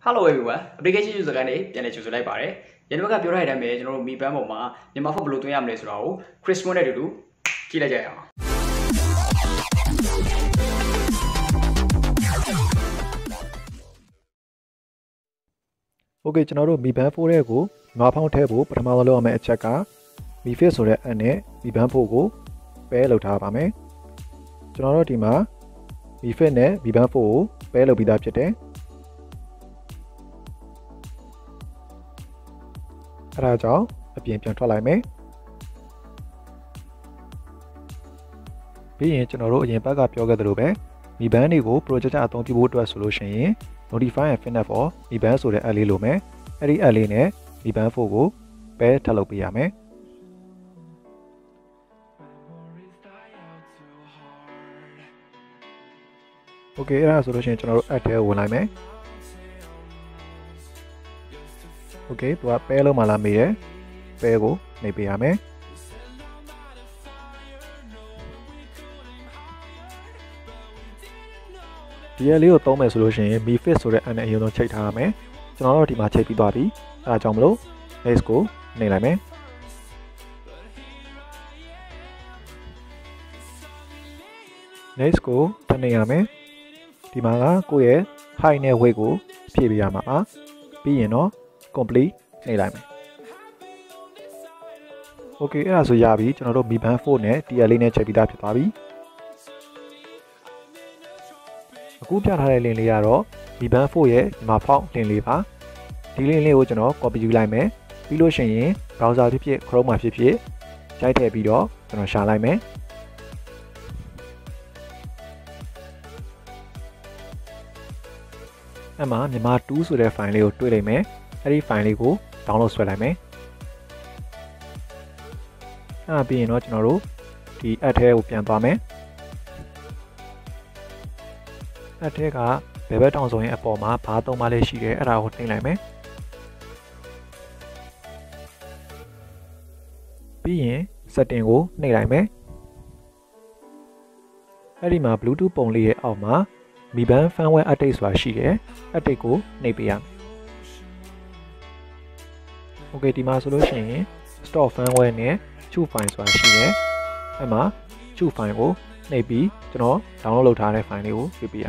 Hello everyone application user ကနေပြန်လည်ကြိုဆိုလိုက်ပါတယ်။ရန်ဘက်ကပြောထားတဲ့အတိုင်းပဲကျွန်တော်တို့မီပန်းပေါ်မှာမြန်မာဖောက်ဘယ်လိုသွင်းရမလဲဆိုတာကို Christmas နဲ့အတူတူကြည့်လိုက်ကြရအောင်။ Okay ကျွန်တော်တို့မီပန်း4ရဲ့ကိုမြန်မာဖောက်ထဲဖို့ပထမဆုံးလုပ်ရမယ့်အချက်ကမီ fit ဆိုတဲ့အပ်နဲ့မီပန်း4ကိုပဲလုပ်ထားပါမယ်။ကျွန်တော်တို့ဒီမှာမီ fit နဲ့မီပန်း4ကိုပဲလုပ်ပြီးသားဖြစ်တယ်။အဲဒါကြောင့်အပြင်ပြန်ထွက်လိုက်မယ်ပြီးရင်ကျွန်တော်တို့အရင်ဘက်ကပြောခဲ့သလိုပဲမီဘန်းတွေကို project အသုံးပြုဖို့အတွက်ဆိုလို့ရှိရင် notify and fitness for မီဘန်းဆိုတဲ့ app လေးလိုမယ်အဲ့ဒီ app လေးနဲ့မီဘန်း4ကိုပဲထပ်လုပ်ပေးရမယ်โอเคအဲ့ဒါဆိုလို့ရှိရင်ကျွန်တော်တို့ app ထဲဝင်လိုက်မယ်โอเคသူကပဲလုံးမှလာမေးတယ်ပဲကိုနှိပ်ပေးရမယ်ဒီရက်လေးကိုသုံးမယ်ဆိုလို့ရှိရင် Mi Fit ဆိုတဲ့ app နဲ့အရင်ဆုံးချိန်ထားရမယ်ကျွန်တော်တို့ဒီမှာချိန်ပြီးသွားပြီအဲဒါကြောင့်မလို့ next ကိုနှိပ်လိုက်မယ်next ကိုထပ်နှိပ်ရမယ်ဒီမှာကကိုယ့်ရဲ့ height နဲ့ weight ကိုဖြည့်ပေးရမှာပါပြီးရင်တော့ complete နှိပ်လိုက်မယ် Okay အဲ့ဒါဆိုရပြီကျွန်တော်တို့ Mi Band 4နဲ့ TL လေးနဲ့ချိန်ပြီးသားဖြစ်သွားပြီအခုပြထားတဲ့ link လေးကတော့ Mi Band 4ရဲ့ဒီမှာ font link လေးပါဒီ link လေးကိုကျွန်တော် copy ယူလိုက်မယ်ပြီးလို့ရှိရင် browser ဖြစ်ဖြစ် Chrome မှာဖြစ်ဖြစ်ရိုက်ထည့်ပြီးတော့ကျွန်တော်ရှာလိုက်မယ်အဲ့မှာမြန်မာ2ဆိုတဲ့ file လေးကိုတွေ့လိုက်မယ်အဲ့ဒီ file လေးကို download ဆွဲလိုက်မယ်အဲ့ပြီးရင်တော့ကျွန်တော်တို့ဒီ app ထဲကိုပြန်သွားမယ် app ထဲကဘယ်ဘက်တောင်ဆိုရင်အပေါ်မှာဘာသုံးပါလဲရှိတယ်အဲ့ဒါကိုနှိပ်လိုက်မယ်ပြီးရင် setting ကိုနှိပ်လိုက်မယ်အဲ့ဒီမှာ Bluetooth ပုံလေးရဲ့အောက်မှာ Mi Band firmware update ဆိုတာရှိတယ် update ကိုနှိပ်ပေးရမယ် Okay ဒီမှာဆိုလို့ရှိရင် store firmware နဲ့ choose file ဆိုတာရှိတယ်အဲ့မှာ choose file ကိုနှိပ်ပြီးကျွန်တော် download လုပ်ထားတဲ့ file လေးကိုပြပေးရ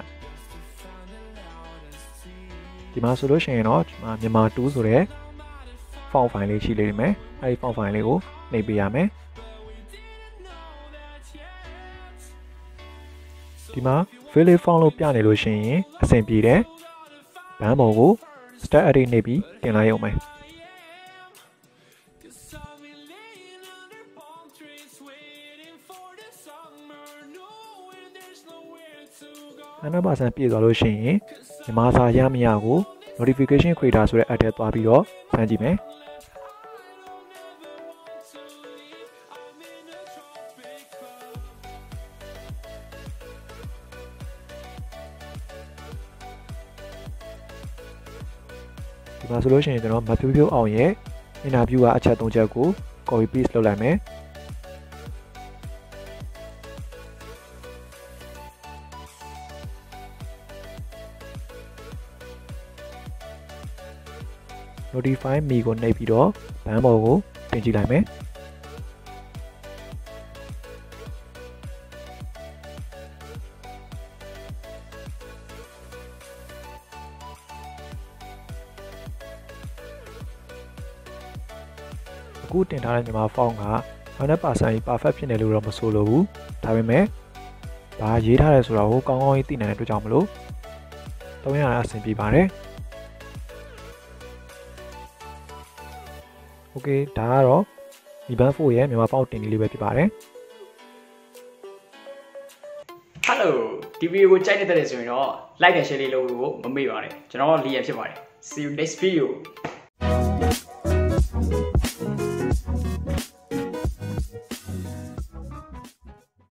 ဒီမှာဆိုလို့ရှိရင်တော့ဒီမှာမြန်မာ2ဆိုတဲ့ font file လေးရှိလိမ့်မယ်အဲဒီ font file လေးကိုနှိပ်ပေးရမယ်ဒီမှာ fill font လို့ပြနေလို့ရှိရင်အဆင်ပြေတယ်ဘန်းပုံကို start edit နှိပ်ပြီးတင်လိုက်ရုံပဲ100% ပြည့်သွားလို့ရှိရင်မြန်မာစာရမရကို notification creator ဆိုတဲ့ app ထဲသွားပြီးတော့စမ်းကြည့်မယ်ဒီမှာဆိုလို့ရှိရင်ကျွန်တော်မဖြိုးဖြိုးအောင်ရဲ့ interview ကအချက်3ချက်ကို copy paste လုပ်လိုက်မယ်notify me ကိုနှိပ်ပြီးတော့ဘန်းပေါ်ကိုတင်ကြည့်လိုက်မယ်အခုတင်ထားတဲ့မြန်မာ font က 100% perfect ဖြစ်နေလို့တော့မဆိုလိုဘူးဒါပေမဲ့ဘာရေးထားလဲဆိုတာကိုကောင်းကောင်းကြီးသိနိုင်တဲ့အတွက်ကြောင့်မလို့သုံးရတာအဆင်ပြေပါတယ်Okay ဒါကတော့ Mi Band 4ရဲ့မြန်မာပေါက်တင်လေးပဲဖြစ်ပါတယ် Hello ဒီဗီဒီယိုကိုကြိုက်နေတဲ့ဆိုရင်တော့ like and share လေးလုပ်ဖို့မမေ့ပါနဲ့ကျွန်တော်လီယန်ဖြစ်ပါတယ် See you next video